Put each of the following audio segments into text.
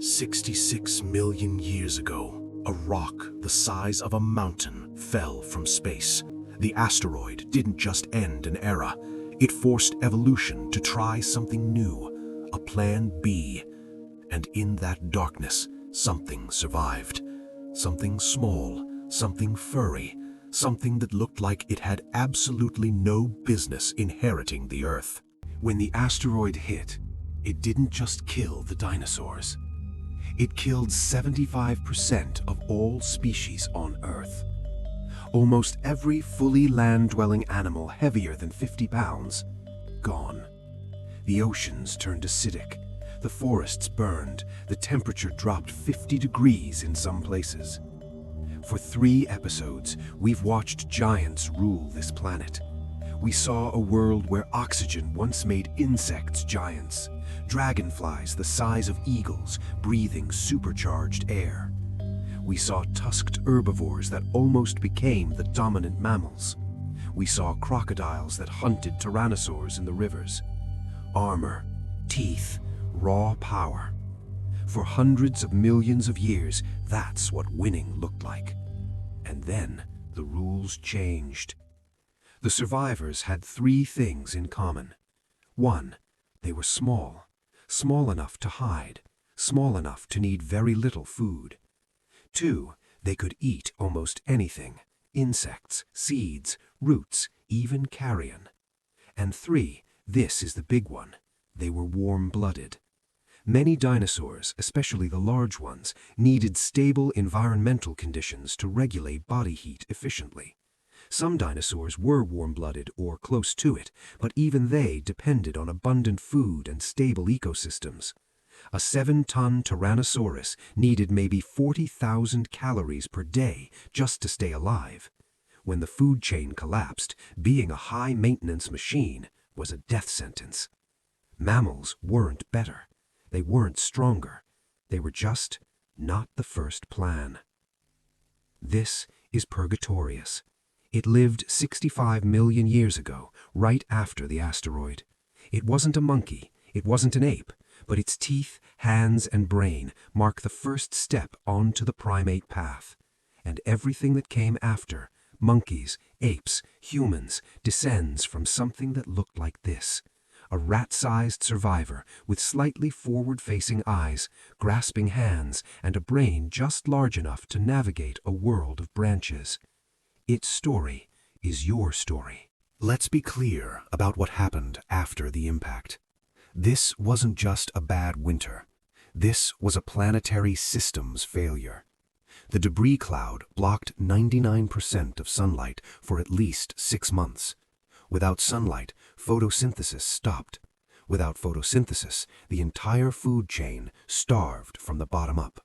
66 million years ago, a rock the size of a mountain fell from space. The asteroid didn't just end an era, it forced evolution to try something new, a plan B. And in that darkness, something survived. Something small, something furry, something that looked like it had absolutely no business inheriting the Earth. When the asteroid hit, it didn't just kill the dinosaurs. It killed 75% of all species on Earth. Almost every fully land-dwelling animal heavier than 50 pounds, gone. The oceans turned acidic, the forests burned, the temperature dropped 50 degrees in some places. For 3 episodes, we've watched giants rule this planet. We saw a world where oxygen once made insects giants, dragonflies the size of eagles breathing supercharged air. We saw tusked herbivores that almost became the dominant mammals. We saw crocodiles that hunted tyrannosaurs in the rivers. Armor, teeth, raw power. For hundreds of millions of years, that's what winning looked like. And then the rules changed. The survivors had 3 things in common. 1, they were small, small enough to hide, small enough to need very little food. 2, they could eat almost anything, insects, seeds, roots, even carrion. And 3, this is the big one, they were warm-blooded. Many dinosaurs, especially the large ones, needed stable environmental conditions to regulate body heat efficiently. Some dinosaurs were warm-blooded or close to it, but even they depended on abundant food and stable ecosystems. A 7-ton Tyrannosaurus needed maybe 40,000 calories per day just to stay alive. When the food chain collapsed, being a high-maintenance machine was a death sentence. Mammals weren't better. They weren't stronger. They were just not the first plan. This is Purgatorius. It lived 65 million years ago, right after the asteroid. It wasn't a monkey, it wasn't an ape, but its teeth, hands, and brain mark the first step onto the primate path. And everything that came after, monkeys, apes, humans, descends from something that looked like this. A rat-sized survivor with slightly forward-facing eyes, grasping hands, and a brain just large enough to navigate a world of branches. Its story is your story. Let's be clear about what happened after the impact. This wasn't just a bad winter. This was a planetary systems failure. The debris cloud blocked 99% of sunlight for at least 6 months. Without sunlight, photosynthesis stopped. Without photosynthesis, the entire food chain starved from the bottom up.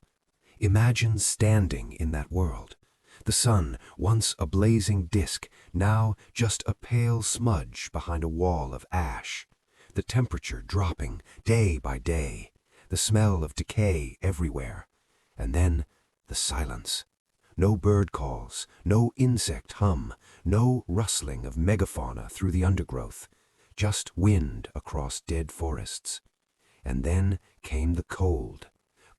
Imagine standing in that world. The sun, once a blazing disk, now just a pale smudge behind a wall of ash. The temperature dropping day by day. The smell of decay everywhere. And then the silence. No bird calls, no insect hum, no rustling of megafauna through the undergrowth. Just wind across dead forests. And then came the cold.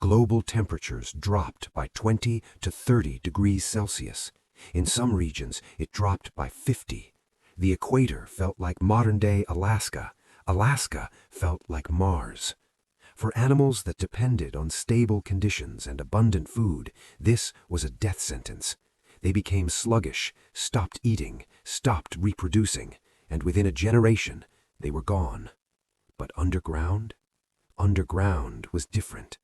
Global temperatures dropped by 20 to 30 degrees Celsius. In some regions, it dropped by 50. The equator felt like modern-day Alaska. Alaska felt like Mars. For animals that depended on stable conditions and abundant food, this was a death sentence. They became sluggish, stopped eating, stopped reproducing, and within a generation, they were gone. But underground? Underground was different.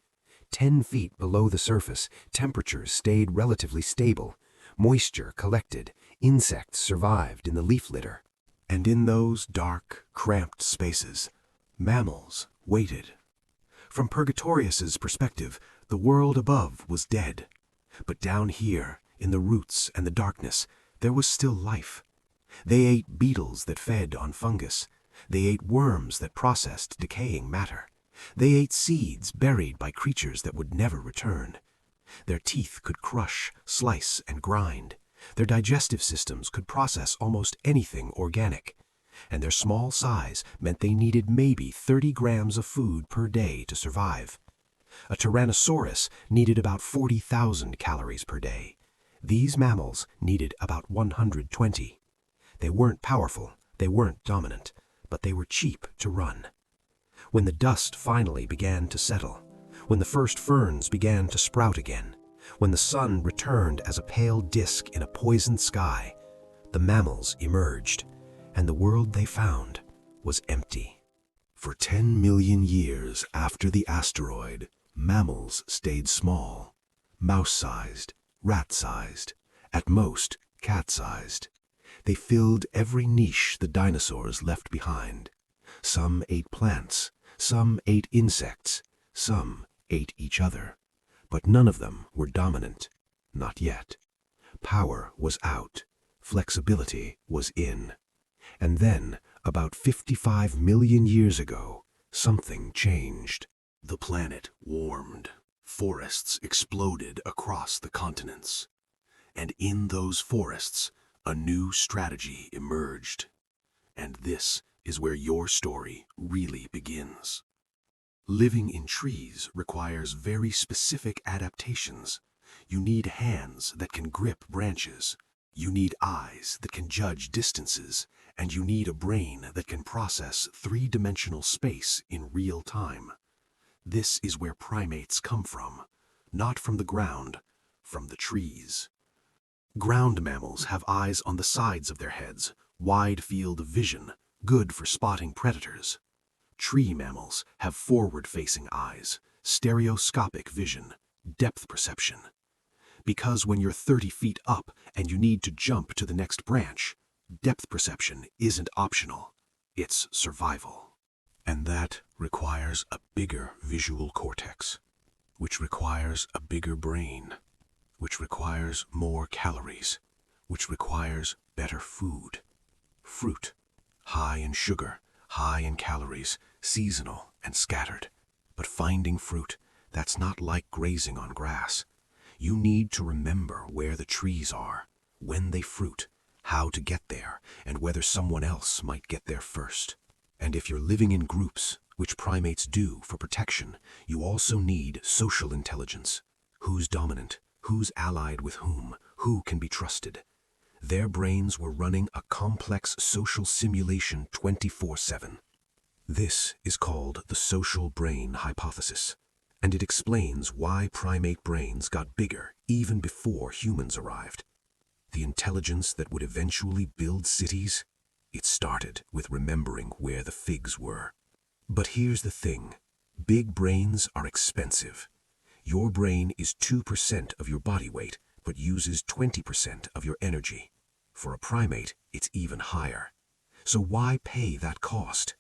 10 feet below the surface, temperatures stayed relatively stable. Moisture collected, insects survived in the leaf litter. And in those dark, cramped spaces, mammals waited. From Purgatorius's perspective, the world above was dead. But down here, in the roots and the darkness, there was still life. They ate beetles that fed on fungus. They ate worms that processed decaying matter. They ate seeds buried by creatures that would never return. Their teeth could crush, slice, and grind. Their digestive systems could process almost anything organic. And their small size meant they needed maybe 30 grams of food per day to survive. A Tyrannosaurus needed about 40,000 calories per day. These mammals needed about 120. They weren't powerful, they weren't dominant, but they were cheap to run. When the dust finally began to settle, when the first ferns began to sprout again, when the sun returned as a pale disk in a poisoned sky, the mammals emerged, and the world they found was empty. For 10 million years after the asteroid, mammals stayed small, mouse-sized, rat-sized, at most cat-sized. They filled every niche the dinosaurs left behind. Some ate plants, some ate insects, some ate each other. But none of them were dominant. Not yet. Power was out. Flexibility was in. And then, about 55 million years ago, something changed. The planet warmed. Forests exploded across the continents. And in those forests, a new strategy emerged. And this is where your story really begins. Living in trees requires very specific adaptations. You need hands that can grip branches. You need eyes that can judge distances. And you need a brain that can process three-dimensional space in real time. This is where primates come from. Not from the ground, from the trees. Ground mammals have eyes on the sides of their heads, wide field of vision, good for spotting predators. Tree mammals have forward-facing eyes, stereoscopic vision, depth perception. Because when you're 30 feet up and you need to jump to the next branch, depth perception isn't optional, it's survival. And that requires a bigger visual cortex, which requires a bigger brain, which requires more calories, which requires better food. Fruit, high in sugar, high in calories, seasonal and scattered. But finding fruit, that's not like grazing on grass. You need to remember where the trees are, when they fruit, how to get there, and whether someone else might get there first. And if you're living in groups, which primates do for protection, you also need social intelligence. Who's dominant? Who's allied with whom? Who can be trusted? Their brains were running a complex social simulation 24/7. This is called the social brain hypothesis, and it explains why primate brains got bigger even before humans arrived. The intelligence that would eventually build cities, it started with remembering where the figs were. But here's the thing, big brains are expensive. Your brain is 2% of your body weight, but uses 20% of your energy. For a primate, it's even higher. So why pay that cost?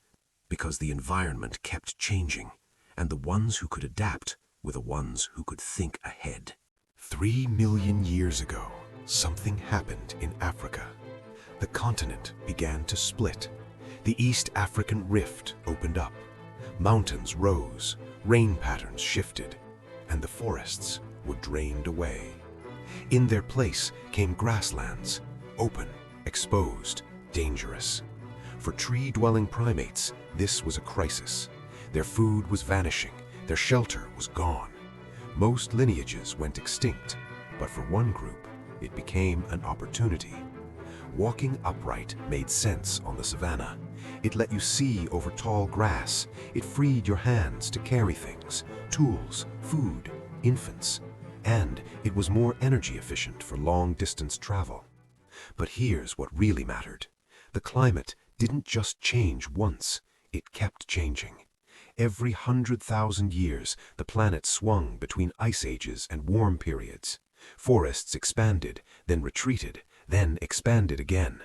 Because the environment kept changing, and the ones who could adapt were the ones who could think ahead. 3 million years ago, something happened in Africa. The continent began to split. The East African rift opened up. Mountains rose, rain patterns shifted, and the forests were drained away. In their place came grasslands, open, exposed, dangerous. For tree-dwelling primates, this was a crisis. Their food was vanishing, their shelter was gone. Most lineages went extinct, but for one group, it became an opportunity. Walking upright made sense on the savanna. It let you see over tall grass. It freed your hands to carry things, tools, food, infants. And it was more energy efficient for long-distance travel. But here's what really mattered. The climate didn't just change once, it kept changing. Every 100,000 years, the planet swung between ice ages and warm periods. Forests expanded, then retreated, then expanded again.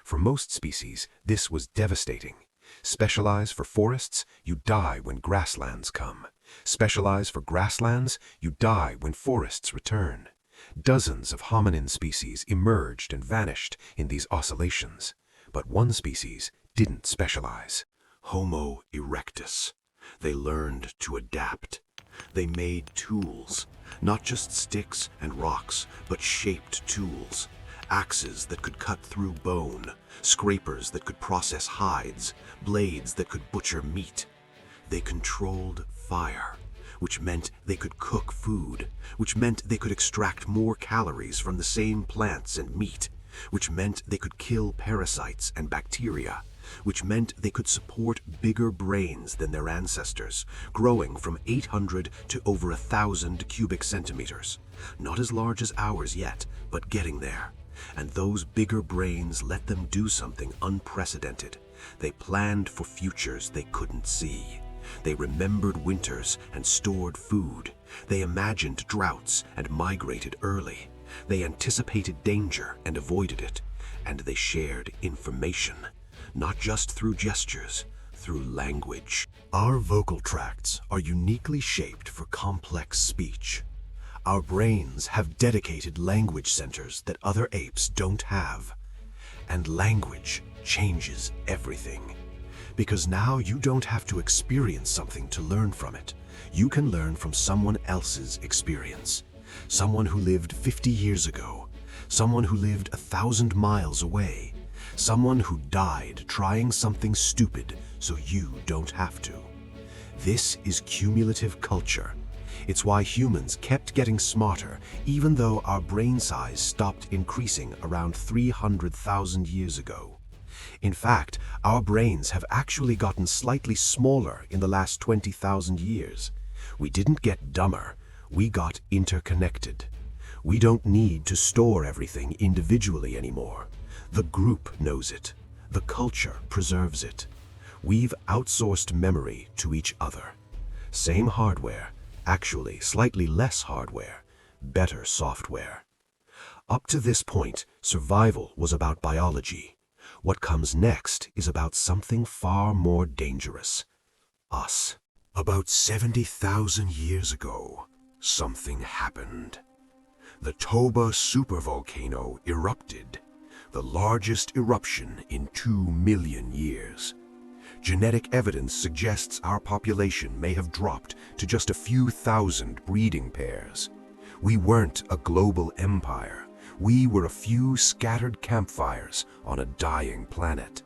For most species, this was devastating. Specialize for forests, you die when grasslands come. Specialize for grasslands, you die when forests return. Dozens of hominin species emerged and vanished in these oscillations. But one species didn't specialize. Homo erectus. They learned to adapt. They made tools, not just sticks and rocks, but shaped tools. Axes that could cut through bone, scrapers that could process hides, blades that could butcher meat. They controlled fire. which meant they could cook food, which meant they could extract more calories from the same plants and meat, which meant they could kill parasites and bacteria, which meant they could support bigger brains than their ancestors, growing from 800 to over 1,000 cubic centimeters. Not as large as ours yet, but getting there. And those bigger brains let them do something unprecedented. They planned for futures they couldn't see. They remembered winters and stored food. They imagined droughts and migrated early. They anticipated danger and avoided it. And they shared information, not just through gestures, through language. Our vocal tracts are uniquely shaped for complex speech. Our brains have dedicated language centers that other apes don't have. And language changes everything. Because now you don't have to experience something to learn from it. You can learn from someone else's experience. Someone who lived 50 years ago. Someone who lived 1,000 miles away. Someone who died trying something stupid so you don't have to. This is cumulative culture. It's why humans kept getting smarter even though our brain size stopped increasing around 300,000 years ago. In fact, our brains have actually gotten slightly smaller in the last 20,000 years. We didn't get dumber, we got interconnected. We don't need to store everything individually anymore. The group knows it. The culture preserves it. We've outsourced memory to each other. Same hardware, actually slightly less hardware, better software. Up to this point, survival was about biology. What comes next is about something far more dangerous. Us. About 70,000 years ago, something happened. The Toba supervolcano erupted, the largest eruption in 2 million years. Genetic evidence suggests our population may have dropped to just a few thousand breeding pairs. We weren't a global empire. We were a few scattered campfires on a dying planet.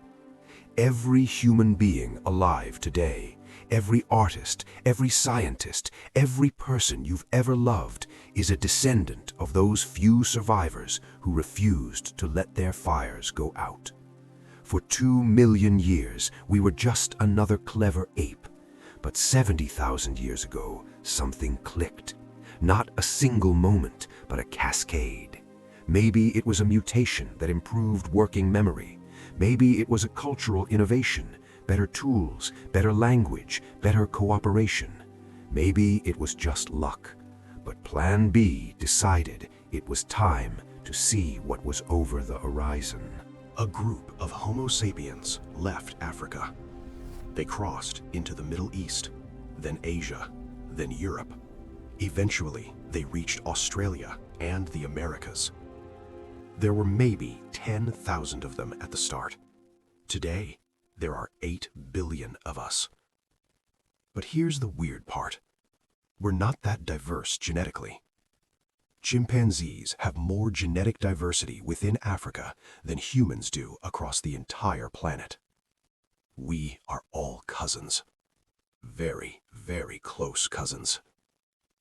Every human being alive today, every artist, every scientist, every person you've ever loved is a descendant of those few survivors who refused to let their fires go out. For 2 million years, we were just another clever ape. But 70,000 years ago, something clicked. Not a single moment, but a cascade. Maybe it was a mutation that improved working memory. Maybe it was a cultural innovation, better tools, better language, better cooperation. Maybe it was just luck. But Plan B decided it was time to see what was over the horizon. A group of Homo sapiens left Africa. They crossed into the Middle East, then Asia, then Europe. Eventually, they reached Australia and the Americas. There were maybe 10,000 of them at the start. Today, there are 8 billion of us. But here's the weird part. We're not that diverse genetically. Chimpanzees have more genetic diversity within Africa than humans do across the entire planet. We are all cousins. Very, very close cousins.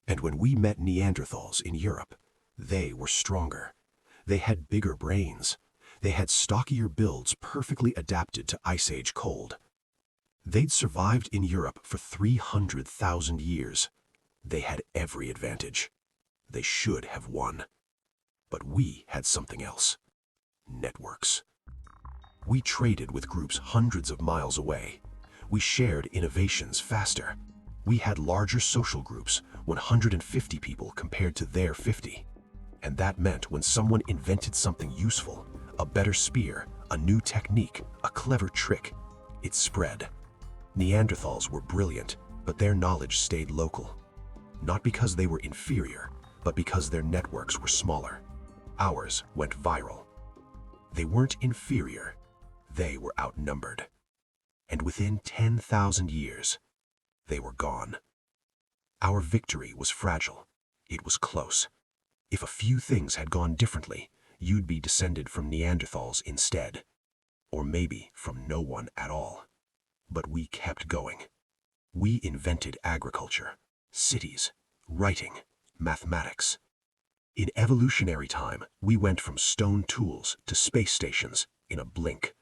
And when we met Neanderthals in Europe, they were stronger. They had bigger brains. They had stockier builds perfectly adapted to Ice Age cold. They'd survived in Europe for 300,000 years. They had every advantage. They should have won. But we had something else. Networks. We traded with groups hundreds of miles away. We shared innovations faster. We had larger social groups, 150 people compared to their 50. And that meant when someone invented something useful, a better spear, a new technique, a clever trick, it spread. Neanderthals were brilliant, but their knowledge stayed local. Not because they were inferior, but because their networks were smaller. Ours went viral. They weren't inferior, they were outnumbered. And within 10,000 years, they were gone. Our victory was fragile. It was close. If a few things had gone differently, you'd be descended from Neanderthals instead. Or maybe from no one at all. But we kept going. We invented agriculture. cities, writing, mathematics. In evolutionary time, we went from stone tools to space stations in a blink.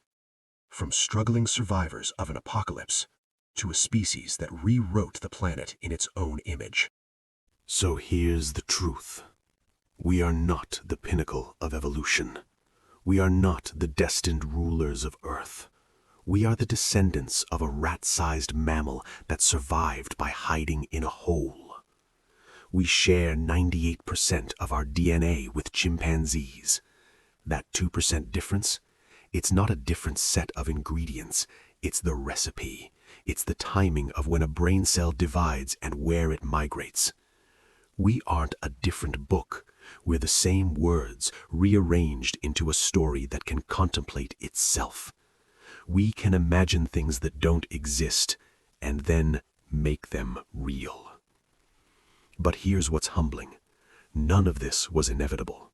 From struggling survivors of an apocalypse to a species that rewrote the planet in its own image. So here's the truth. We are not the pinnacle of evolution. We are not the destined rulers of Earth. We are the descendants of a rat-sized mammal that survived by hiding in a hole. We share 98% of our DNA with chimpanzees. That 2% difference? It's not a different set of ingredients. It's the recipe. It's the timing of when a brain cell divides and where it migrates. We aren't a different book. We're the same words rearranged into a story that can contemplate itself. We can imagine things that don't exist and then make them real. But here's what's humbling. None of this was inevitable.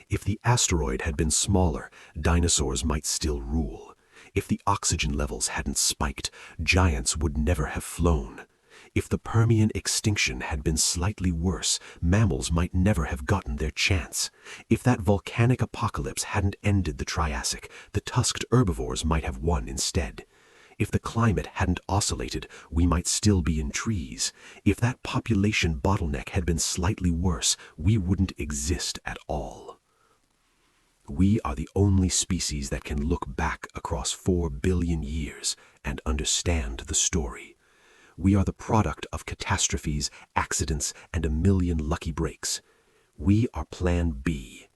If the asteroid had been smaller, dinosaurs might still rule. If the oxygen levels hadn't spiked, giants would never have flown. If the Permian extinction had been slightly worse, mammals might never have gotten their chance. If that volcanic apocalypse hadn't ended the Triassic, the tusked herbivores might have won instead. If the climate hadn't oscillated, we might still be in trees. If that population bottleneck had been slightly worse, we wouldn't exist at all. We are the only species that can look back across 4 billion years and understand the story. We are the product of catastrophes, accidents, and a million lucky breaks. We are Plan B,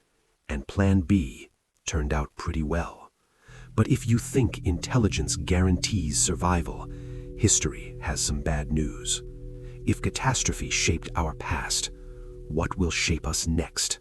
and Plan B turned out pretty well. But if you think intelligence guarantees survival, history has some bad news. If catastrophe shaped our past, what will shape us next?